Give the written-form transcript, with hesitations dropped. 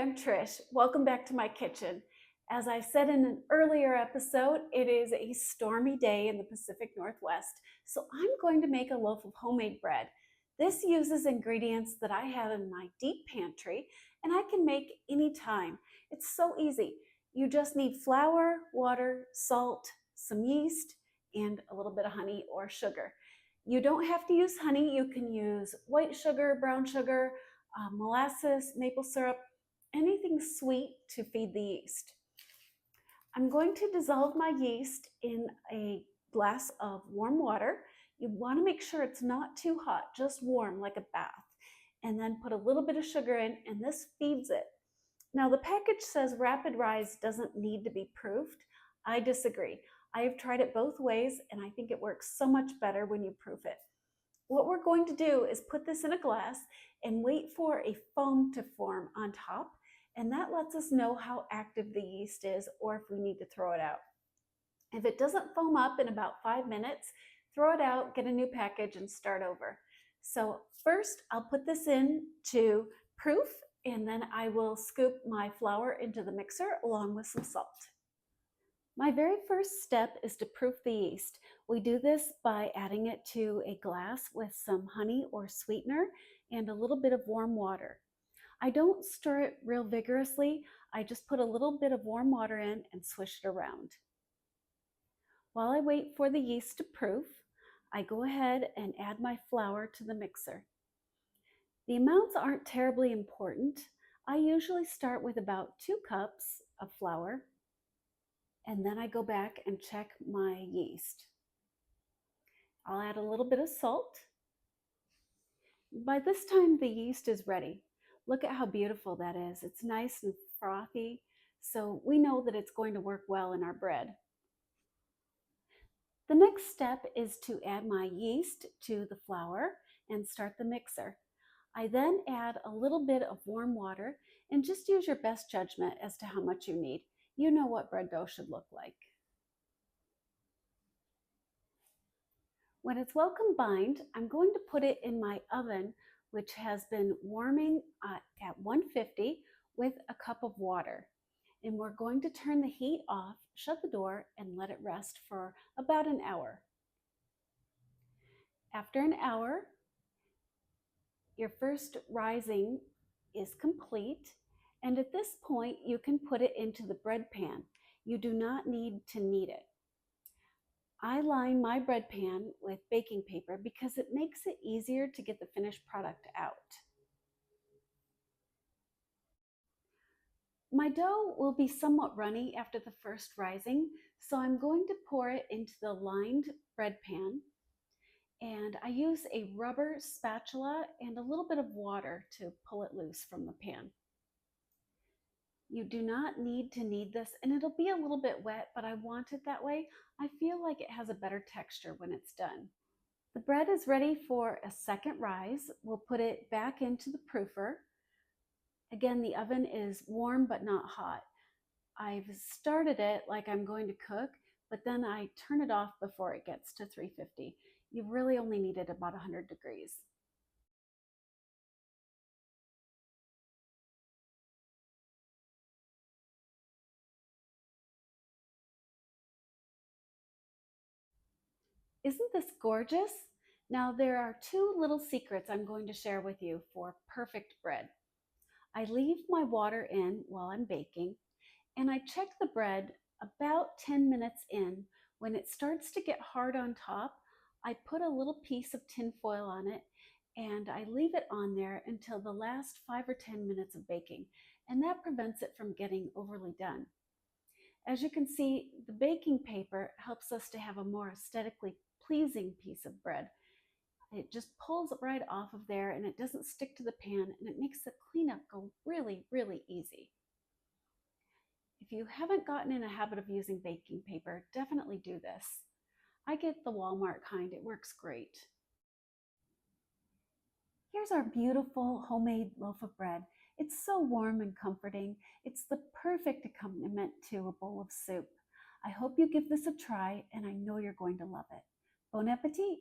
I'm Trish. Welcome back to my kitchen. As I said in an earlier episode, it is a stormy day in the Pacific Northwest, so I'm going to make a loaf of homemade bread. This uses ingredients that I have in my deep pantry, and I can make anytime. It's so easy. You just need flour, water, salt, some yeast, and a little bit of honey or sugar. You don't have to use honey. You can use white sugar, brown sugar, molasses, maple syrup, anything sweet to feed the yeast. I'm going to dissolve my yeast in a glass of warm water. You want to make sure it's not too hot, just warm like a bath. And then put a little bit of sugar in, and this feeds it. Now, the package says rapid rise doesn't need to be proofed. I disagree. I have tried it both ways, and I think it works so much better when you proof it. What we're going to do is put this in a glass and wait for a foam to form on top, and that lets us know how active the yeast is or if we need to throw it out. If it doesn't foam up in about 5 minutes, throw it out, get a new package, and start over. So first, I'll put this in to proof, and then I will scoop my flour into the mixer along with some salt. My very first step is to proof the yeast. We do this by adding it to a glass with some honey or sweetener and a little bit of warm water. I don't stir it real vigorously. I just put a little bit of warm water in and swish it around. While I wait for the yeast to proof, I go ahead and add my flour to the mixer. The amounts aren't terribly important. I usually start with about 2 cups of flour, and then I go back and check my yeast. I'll add a little bit of salt. By this time, the yeast is ready. Look at how beautiful that is. It's nice and frothy, so we know that it's going to work well in our bread. The next step is to add my yeast to the flour and start the mixer. I then add a little bit of warm water and just use your best judgment as to how much you need. You know what bread dough should look like. When it's well combined, I'm going to put it in my oven, which has been warming at 150 with a cup of water. And we're going to turn the heat off, shut the door, and let it rest for about an hour. After an hour, your first rising is complete, and at this point, you can put it into the bread pan. You do not need to knead it. I line my bread pan with baking paper because it makes it easier to get the finished product out. My dough will be somewhat runny after the first rising, so I'm going to pour it into the lined bread pan, and I use a rubber spatula and a little bit of water to pull it loose from the pan. You do not need to knead this, and it'll be a little bit wet, but I want it that way. I feel like it has a better texture when it's done. The bread is ready for a second rise. We'll put it back into the proofer. Again, the oven is warm but not hot. I've started it like I'm going to cook, but then I turn it off before it gets to 350. You really only need it about 100 degrees. Isn't this gorgeous? Now there are 2 little secrets I'm going to share with you for perfect bread. I leave my water in while I'm baking, and I check the bread about 10 minutes in. When it starts to get hard on top, I put a little piece of tin foil on it, and I leave it on there until the last 5 or 10 minutes of baking, and that prevents it from getting overly done. As you can see, the baking paper helps us to have a more aesthetically pleasing piece of bread. It just pulls right off of there, and it doesn't stick to the pan, and it makes the cleanup go really, really easy. If you haven't gotten in a habit of using baking paper, definitely do this. I get the Walmart kind. It works great. Here's our beautiful homemade loaf of bread. It's so warm and comforting. It's the perfect accompaniment to a bowl of soup. I hope you give this a try, and I know you're going to love it. Bon appetit!